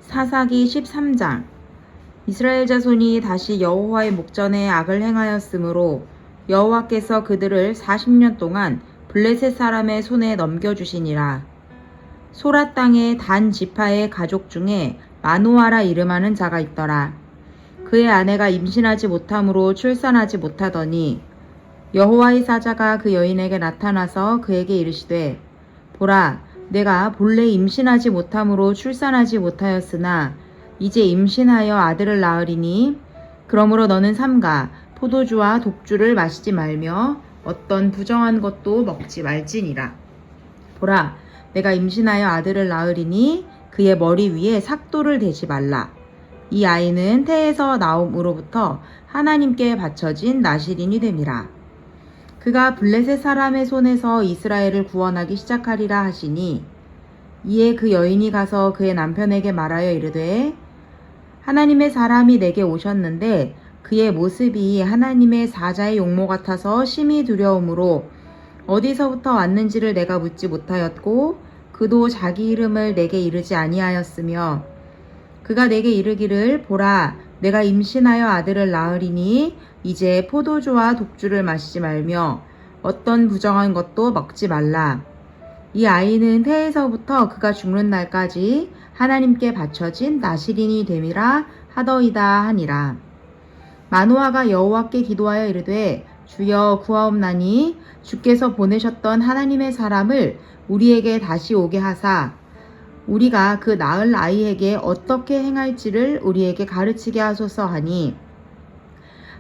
사사기 13장. 이스라엘 자손이 다시 여호와의 목전에 악을 행하였으므로 여호와께서 그들을 40년 동안 블레셋 사람의 손에 넘겨주시니라. 소라 땅의 단 지파의 가족 중에 마노아라 이름하는 자가 있더라. 그의 아내가 임신하지 못함으로 출산하지 못하더니 여호와의 사자가 그 여인에게 나타나서 그에게 이르시되, 보라, 내가 본래 임신하지 못함으로 출산하지 못하였으나 이제 임신하여 아들을 낳으리니 그러므로 너는 삼가 포도주와 독주를 마시지 말며 어떤 부정한 것도 먹지 말지니라. 보라, 내가 임신하여 아들을 낳으리니 그의 머리 위에 삭도를 대지 말라. 이 아이는 태에서 나옴으로부터 하나님께 바쳐진 나실인이 됨이라. 그가 블레셋 사람의 손에서 이스라엘을 구원하기 시작하리라 하시니, 이에 그 여인이 가서 그의 남편에게 말하여 이르되, 하나님의 사람이 내게 오셨는데 그의 모습이 하나님의 사자의 용모 같아서 심히 두려움으로 어디서부터 왔는지를 내가 묻지 못하였고 그도 자기 이름을 내게 이르지 아니하였으며, 그가 내게 이르기를, 보라, 내가 임신하여 아들을 낳으리니 이제 포도주와 독주를 마시지 말며 어떤 부정한 것도 먹지 말라. 이 아이는 태에서부터 그가 죽는 날까지 하나님께 바쳐진 나실인이 됨이라 하더이다 하니라. 마노아가 여호와께 기도하여 이르되, 주여 구하옵나니 주께서 보내셨던 하나님의 사람을 우리에게 다시 오게 하사 우리가 그 낳을 아이에게 어떻게 행할지를 우리에게 가르치게 하소서 하니,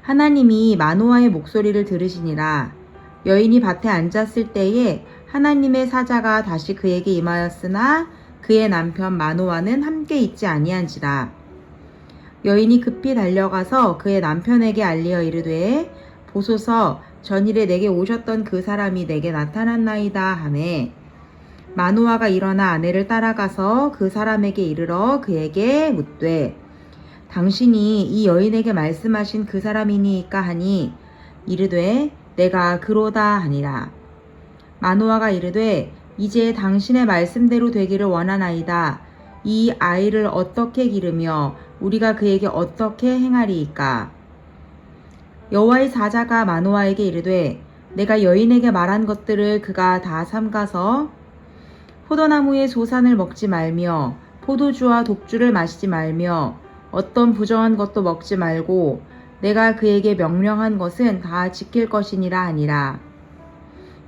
하나님이 마노아의 목소리를 들으시니라. 여인이 밭에 앉았을 때에 하나님의 사자가 다시 그에게 임하였으나 그의 남편 마노아는 함께 있지 아니한지라. 여인이 급히 달려가서 그의 남편에게 알리어 이르되, 보소서, 전일에 내게 오셨던 그 사람이 내게 나타났나이다 하매, 마노아가 일어나 아내를 따라가서 그 사람에게 이르러 그에게 묻되, 당신이 이 여인에게 말씀하신 그 사람이니까 하니, 이르되 내가 그로다 하니라. 마노아가 이르되, 이제 당신의 말씀대로 되기를 원하나이다. 이 아이를 어떻게 기르며 우리가 그에게 어떻게 행하리이까? 여호와의 사자가 마노아에게 이르되, 내가 여인에게 말한 것들을 그가 다 삼가서 포도나무의 소산을 먹지 말며 포도주와 독주를 마시지 말며 어떤 부정한 것도 먹지 말고 내가 그에게 명령한 것은 다 지킬 것이니라 하니라.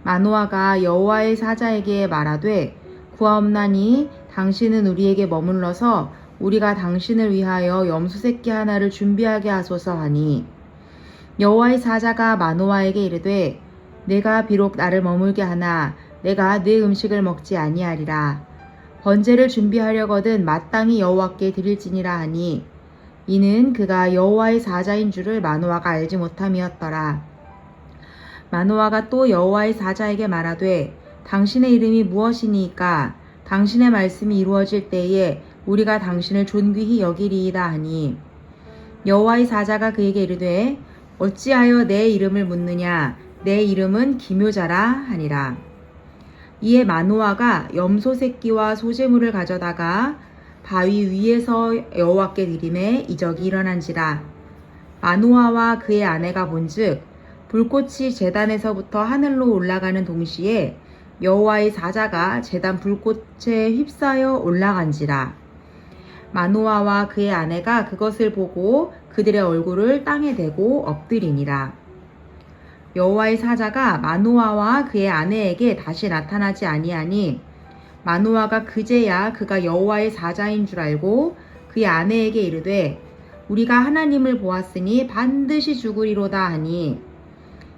마노아가 여호와의 사자에게 말하되, 구하옵나니 당신은 우리에게 머물러서 우리가 당신을 위하여 염소 새끼 하나를 준비하게 하소서 하니, 여호와의 사자가 마노아에게 이르되, 내가 비록 나를 머물게 하나 내가 네 음식을 먹지 아니하리라. 번제를 준비하려거든 마땅히 여호와께 드릴지니라 하니, 이는 그가 여호와의 사자인 줄을 마노아가 알지 못함이었더라. 마노아가 또 여호와의 사자에게 말하되, 당신의 이름이 무엇이니까? 당신의 말씀이 이루어질 때에 우리가 당신을 존귀히 여기리이다 하니, 여호와의 사자가 그에게 이르되, 어찌하여 내 이름을 묻느냐? 내 이름은 기묘자라 하니라. 이에 마노아가 염소 새끼와 소제물을 가져다가 바위 위에서 여호와께 드리매 이적이 일어난지라. 마노아와 그의 아내가 본즉 불꽃이 제단에서부터 하늘로 올라가는 동시에 여호와의 사자가 제단 불꽃에 휩싸여 올라간지라. 마노아와 그의 아내가 그것을 보고 그들의 얼굴을 땅에 대고 엎드리니라. 여호와의 사자가 마노아와 그의 아내에게 다시 나타나지 아니하니, 마노아가 그제야 그가 여호와의 사자인 줄 알고 그의 아내에게 이르되, 우리가 하나님을 보았으니 반드시 죽으리로다 하니,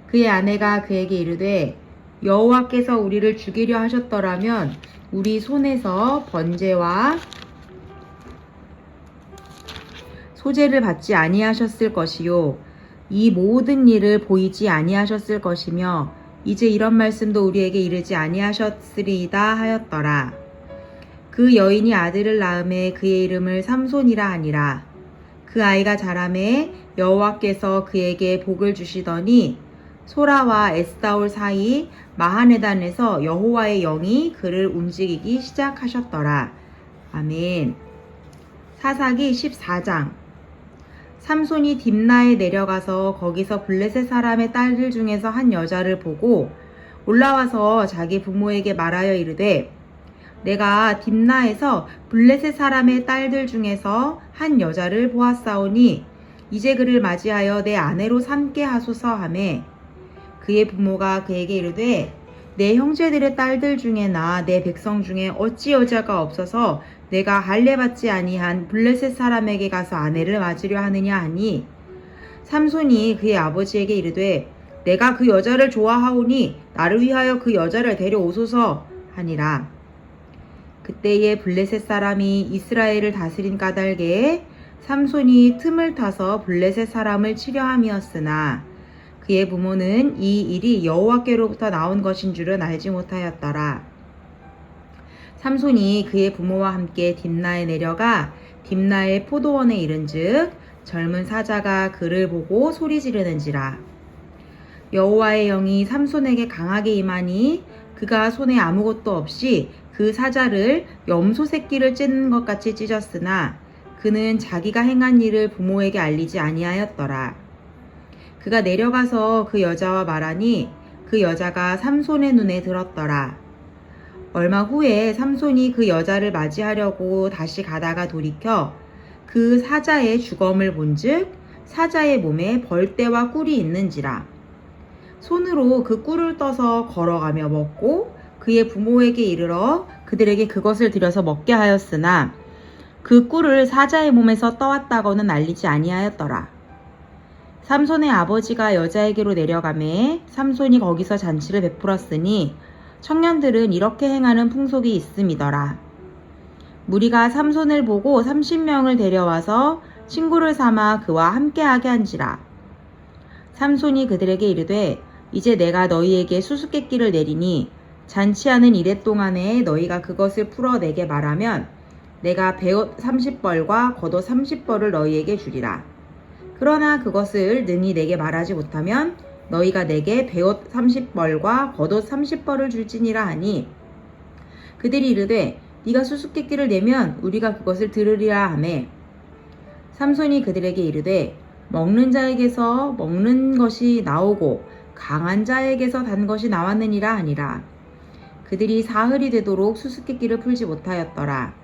그의 아내가 그에게 이르되, 여호와께서 우리를 죽이려 하셨더라면 우리 손에서 번제와 소제를 받지 아니하셨을 것이요, 이 모든 일을 보이지 아니하셨을 것이며 이제 이런 말씀도 우리에게 이르지 아니하셨으리이다 하였더라. 그 여인이 아들을 낳음에 그의 이름을 삼손이라 하니라. 그 아이가 자라매 여호와께서 그에게 복을 주시더니 소라와 에스다올 사이 마하네단에서 여호와의 영이 그를 움직이기 시작하셨더라. 아멘. 사사기 14장. 삼손이 딥나에 내려가서 거기서 블레셋 사람의 딸들 중에서 한 여자를 보고 올라와서 자기 부모에게 말하여 이르되 내가 딥나에서 블레셋 사람의 딸들 중에서 한 여자를 보았사오니 이제 그를 맞이하여 내 아내로 삼게 하소서 하매 그의 부모가 그에게 이르되 내 형제들의 딸들 중에나 내 백성 중에 어찌 여자가 없어서 내가 할례받지 아니한 블레셋 사람에게 가서 아내를 맞으려 하느냐 하니 삼손이 그의 아버지에게 이르되 내가 그 여자를 좋아하오니 나를 위하여 그 여자를 데려오소서 하니라. 그때에 블레셋 사람이 이스라엘을 다스린 까닭에 삼손이 틈을 타서 블레셋 사람을 치려 함이었으나 그의 부모는 이 일이 여호와께로부터 나온 것인 줄은 알지 못하였더라. 삼손이 그의 부모와 함께 딥나에 내려가 딥나의 포도원에 이른즉 젊은 사자가 그를 보고 소리 지르는지라. 여호와의 영이 삼손에게 강하게 임하니 그가 손에 아무것도 없이 그 사자를 염소 새끼를 찢는 것 같이 찢었으나 그는 자기가 행한 일을 부모에게 알리지 아니하였더라. 그가 내려가서 그 여자와 말하니 그 여자가 삼손의 눈에 들었더라. 얼마 후에 삼손이 그 여자를 맞이하려고 다시 가다가 돌이켜 그 사자의 주검을 본즉 사자의 몸에 벌떼와 꿀이 있는지라. 손으로 그 꿀을 떠서 걸어가며 먹고 그의 부모에게 이르러 그들에게 그것을 들여서 먹게 하였으나 그 꿀을 사자의 몸에서 떠왔다고는 알리지 아니하였더라. 삼손의 아버지가 여자에게로 내려가매 삼손이 거기서 잔치를 베풀었으니 청년들은 이렇게 행하는 풍속이 있음이더라. 무리가 삼손을 보고 30명을 데려와서 친구를 삼아 그와 함께하게 한지라. 삼손이 그들에게 이르되 이제 내가 너희에게 수수께끼를 내리니 잔치하는 이래 동안에 너희가 그것을 풀어 내게 말하면 내가 베옷 30벌과 겉옷 30벌을 너희에게 주리라. 그러나 그것을 능히 내게 말하지 못하면 너희가 내게 베옷 30벌과 겉옷 30벌을 줄지니라 하니 그들이 이르되 네가 수수께끼를 내면 우리가 그것을 들으리라 하매 삼손이 그들에게 이르되 먹는 자에게서 먹는 것이 나오고 강한 자에게서 단 것이 나왔느니라 하니라. 그들이 사흘이 되도록 수수께끼를 풀지 못하였더라.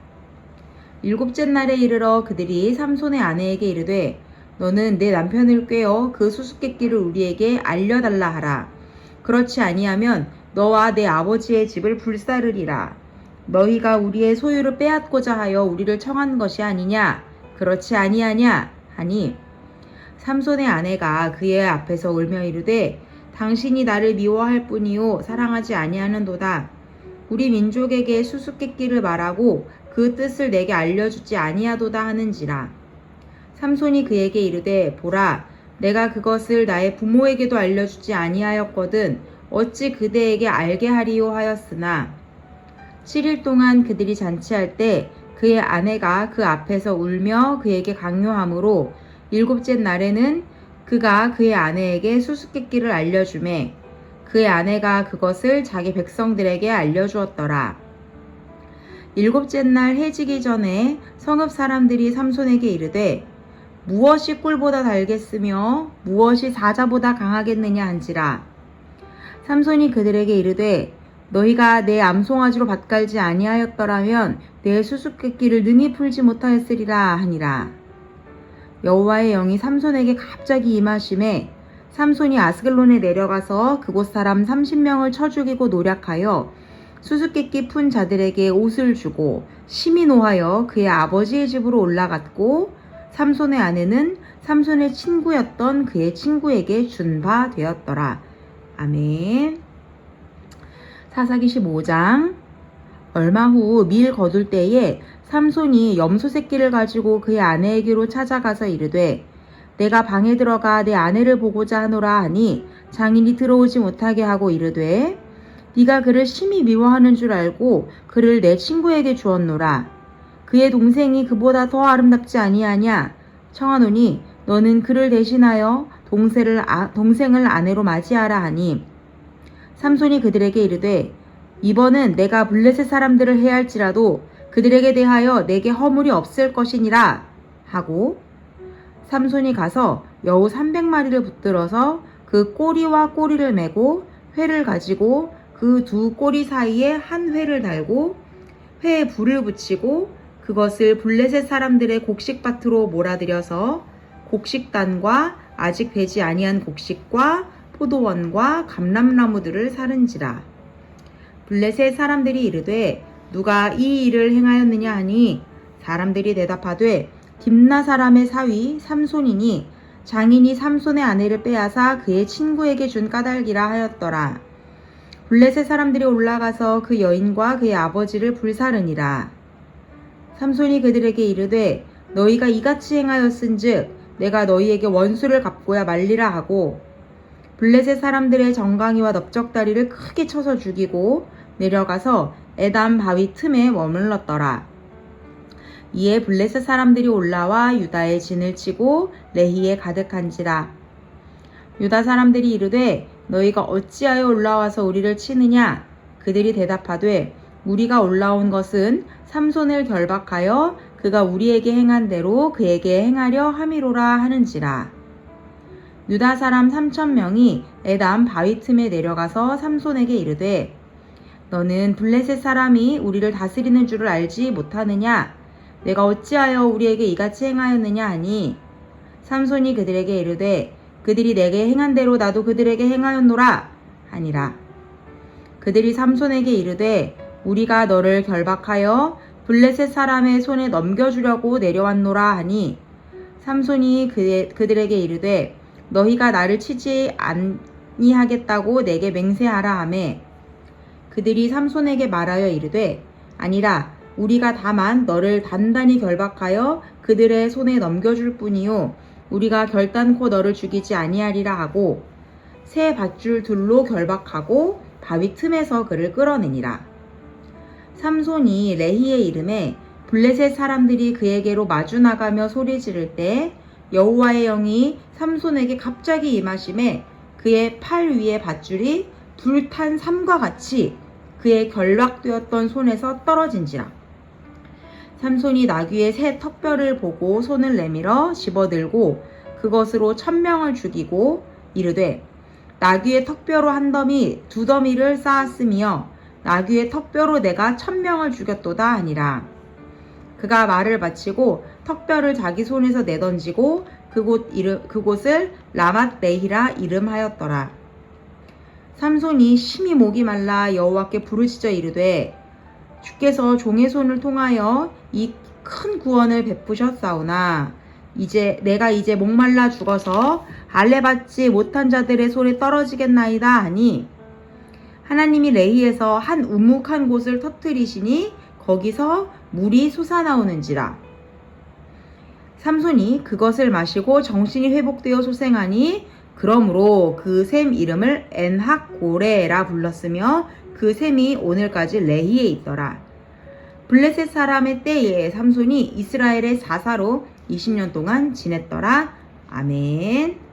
일곱째 날에 이르러 그들이 삼손의 아내에게 이르되 너는 내 남편을 꾀어 그 수수께끼를 우리에게 알려달라 하라. 그렇지 아니하면 너와 내 아버지의 집을 불사르리라. 너희가 우리의 소유를 빼앗고자 하여 우리를 청한 것이 아니냐? 그렇지 아니하냐? 하니 삼손의 아내가 그의 앞에서 울며 이르되 당신이 나를 미워할 뿐이요 사랑하지 아니하는도다. 우리 민족에게 수수께끼를 말하고 그 뜻을 내게 알려주지 아니하도다 하는지라. 삼손이 그에게 이르되 보라 내가 그것을 나의 부모에게도 알려주지 아니하였거든 어찌 그대에게 알게 하리요 하였으나 7일 동안 그들이 잔치할 때 그의 아내가 그 앞에서 울며 그에게 강요하므로 일곱째 날에는 그가 그의 아내에게 수수께끼를 알려주매 그의 아내가 그것을 자기 백성들에게 알려주었더라. 일곱째 날 해지기 전에 성읍 사람들이 삼손에게 이르되 무엇이 꿀보다 달겠으며 무엇이 사자보다 강하겠느냐 한지라. 삼손이 그들에게 이르되 너희가 내 암송아지로 밭갈지 아니하였더라면 내 수수께끼를 능히 풀지 못하였으리라 하니라. 여호와의 영이 삼손에게 갑자기 임하심에 삼손이 아스글론에 내려가서 그곳 사람 30명을 쳐 죽이고 노략하여 수수께끼 푼 자들에게 옷을 주고 심히 노하여 그의 아버지의 집으로 올라갔고 삼손의 아내는 삼손의 친구였던 그의 친구에게 준 바 되었더라. 아멘. 사사기 15장. 얼마 후 밀 거둘 때에 삼손이 염소 새끼를 가지고 그의 아내에게로 찾아가서 이르되 내가 방에 들어가 내 아내를 보고자 하노라 하니 장인이 들어오지 못하게 하고 이르되 네가 그를 심히 미워하는 줄 알고 그를 내 친구에게 주었노라. 그의 동생이 그보다 더 아름답지 아니하냐? 청하노니 너는 그를 대신하여 동생을 아내로 맞이하라 하니 삼손이 그들에게 이르되 이번은 내가 블레셋 사람들을 해할지라도 그들에게 대하여 내게 허물이 없을 것이니라 하고 삼손이 가서 여우 300마리를 붙들어서 그 꼬리와 꼬리를 메고 회를 가지고 그 두 꼬리 사이에 한 회를 달고 회에 불을 붙이고 그것을 블레셋 사람들의 곡식밭으로 몰아들여서 곡식단과 아직 배지 아니한 곡식과 포도원과 감람나무들을 사른지라. 블레셋 사람들이 이르되 누가 이 일을 행하였느냐 하니 사람들이 대답하되 딥나 사람의 사위 삼손이니 장인이 삼손의 아내를 빼앗아 그의 친구에게 준 까닭이라 하였더라. 블레셋 사람들이 올라가서 그 여인과 그의 아버지를 불사르니라. 삼손이 그들에게 이르되 너희가 이같이 행하였은즉 내가 너희에게 원수를 갚고야 말리라 하고 블레셋 사람들의 정강이와 넓적다리를 크게 쳐서 죽이고 내려가서 에담 바위 틈에 머물렀더라. 이에 블레셋 사람들이 올라와 유다의 진을 치고 레히에 가득한지라. 유다 사람들이 이르되 너희가 어찌하여 올라와서 우리를 치느냐? 그들이 대답하되 우리가 올라온 것은 삼손을 결박하여 그가 우리에게 행한 대로 그에게 행하려 함이로라 하는지라. 유다 사람 3,000명이 에담 바위 틈에 내려가서 삼손에게 이르되 너는 블레셋 사람이 우리를 다스리는 줄을 알지 못하느냐? 내가 어찌하여 우리에게 이같이 행하였느냐 하니 삼손이 그들에게 이르되 그들이 내게 행한 대로 나도 그들에게 행하였노라 하니라. 그들이 삼손에게 이르되 우리가 너를 결박하여 블레셋 사람의 손에 넘겨주려고 내려왔노라 하니 삼손이 그들에게 이르되 너희가 나를 치지 아니하겠다고 내게 맹세하라 하매 그들이 삼손에게 말하여 이르되 아니라 우리가 다만 너를 단단히 결박하여 그들의 손에 넘겨줄 뿐이요 우리가 결단코 너를 죽이지 아니하리라 하고 새 밧줄 둘로 결박하고 바위 틈에서 그를 끌어내니라. 삼손이 레히에 이름에 블레셋 사람들이 그에게로 마주 나가며 소리 지를 때 여호와의 영이 삼손에게 갑자기 임하심에 그의 팔 위에 밧줄이 불탄 삼과 같이 그의 결박되었던 손에서 떨어진지라. 삼손이 나귀의 새 턱뼈를 보고 손을 내밀어 집어들고 그것으로 1,000명을 죽이고 이르되 나귀의 턱뼈로 한 더미 두 더미를 쌓았으며 나귀의 턱뼈로 내가 1,000명을 죽였도다 하니라. 그가 말을 마치고 턱뼈를 자기 손에서 내던지고 그곳을 라맛 레히라 이름하였더라. 삼손이 심히 목이 말라 여호와께 부르짖어 이르되 주께서 종의 손을 통하여 이 큰 구원을 베푸셨사오나 내가 이제 목말라 죽어서 할례받지 못한 자들의 손에 떨어지겠나이다 하니 하나님이 레히에서 한 우묵한 곳을 터뜨리시니 거기서 물이 솟아나오는지라. 삼손이 그것을 마시고 정신이 회복되어 소생하니 그러므로 그 샘 이름을 엔학고레라 불렀으며 그 샘이 오늘까지 레히에 있더라. 블레셋 사람의 때에 삼손이 이스라엘의 사사로 20년 동안 지냈더라. 아멘.